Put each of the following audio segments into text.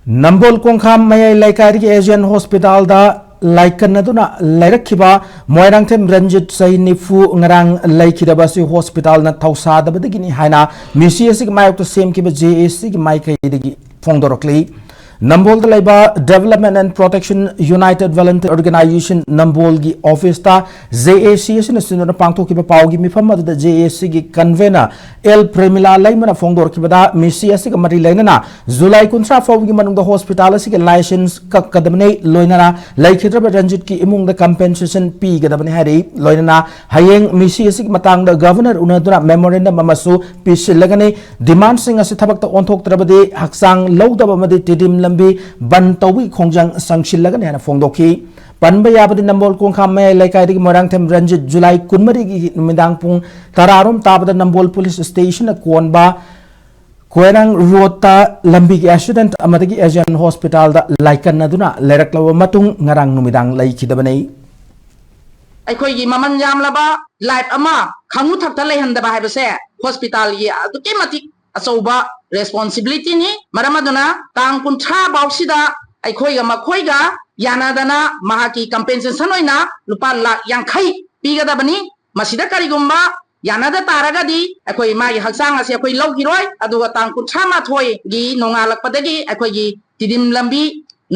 Nambol Konkham मयाई लाइकारी Asian hospital दा लाइकन्नदुना लाइरखिबा मोयरांथेम रंजित सही निफु ngarang लाइखिदबसी hospital ना थौसादबदगिनी हाइना मिसीएसिक मायक्ट सेमकिबा जेएसी की माइकैदगी फोंदोरक्ली नंबोल लाइबा development and protection united volunteer organisation Nambol की ऑफिस ता जेएसी सिन सिन पांगथोकिबा पावगी मिफम अदुदा जेएसी की कन्वेनर एल प्रेमिला लाइमना फोंदोरकिबदा मिसीएसिक मरी लाइनना जुलाई 19 फावगी मनुंग हॉस्पिटल असि के लाइसेंस ककदबने लोइनना लाइखिद्रब रंजित की इमुंग कंपेंसेशन पीगदबने हरि लोइनना हयेंग मिसीएसिक मतंग गवर्नर उनदुना मेमोरेंडम अमसु पिसिलगने डिमांड सिंग असि थबक ओंथोक्त्रबदे हक्सांग लौदबमदे टिडिम लंबी बन तौबी खोंजंग संगशिलगने हना फोंदोखी पनबा याबदि नंबोल कोंखाम मयाई लाइकाइदि मोरांगथेम रंजित जुलाई 19 की नुमिदांग पुंग तरारोम ताबदा नंबोल पुलिस स्टेशन कोनबा कोयरंग रोडता लंबी की एक्सीडेंट अमदगी एशियन हॉस्पिटल दा लाइकन्नदुना लेरक्लव मतुंग ngarang नुमिदांग लाइखिदबने अखोई ममन जामलबा लाइफ अमा खंगु थक्ता लेहंदबा हाइबसे हॉस्पिटल ये अदुके मतिक अचौबा रेस्पॉन्सिबिलिटी नि मरमदुना तांग कुंठा बाउसिदा अखोई मखोइगा यानादना महाकी कंपेंसेशन होइना लुपा लाख यांखै पीगदबनी मसिदा करिगुम्बा यानादा तारगदी अखोई मागी हक्सांग असे अखोई लौगिरोय अदुगा तांग कुंठा माथोय गी नोंगालकपदगी अखोई तिदिम लंबी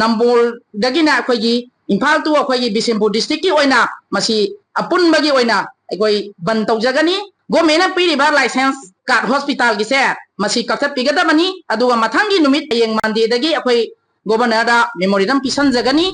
नंबोल दगिना अखोई इम्फाल टू अखोई बिशेमपुर डिस्ट्रिक्ट की ओइना मसी अपुनबगी ओइना अखोई बन तौजगनी गोमेना पीरिबा लाइसेंस कार्ड हॉस्पिटल की से मसी कक्थत पिगदबनी अदुगा मथंगी नुमित हयेंग मंडे दगी अखोई गवर्नर दा मेमोरेंडम पिसन जगनी।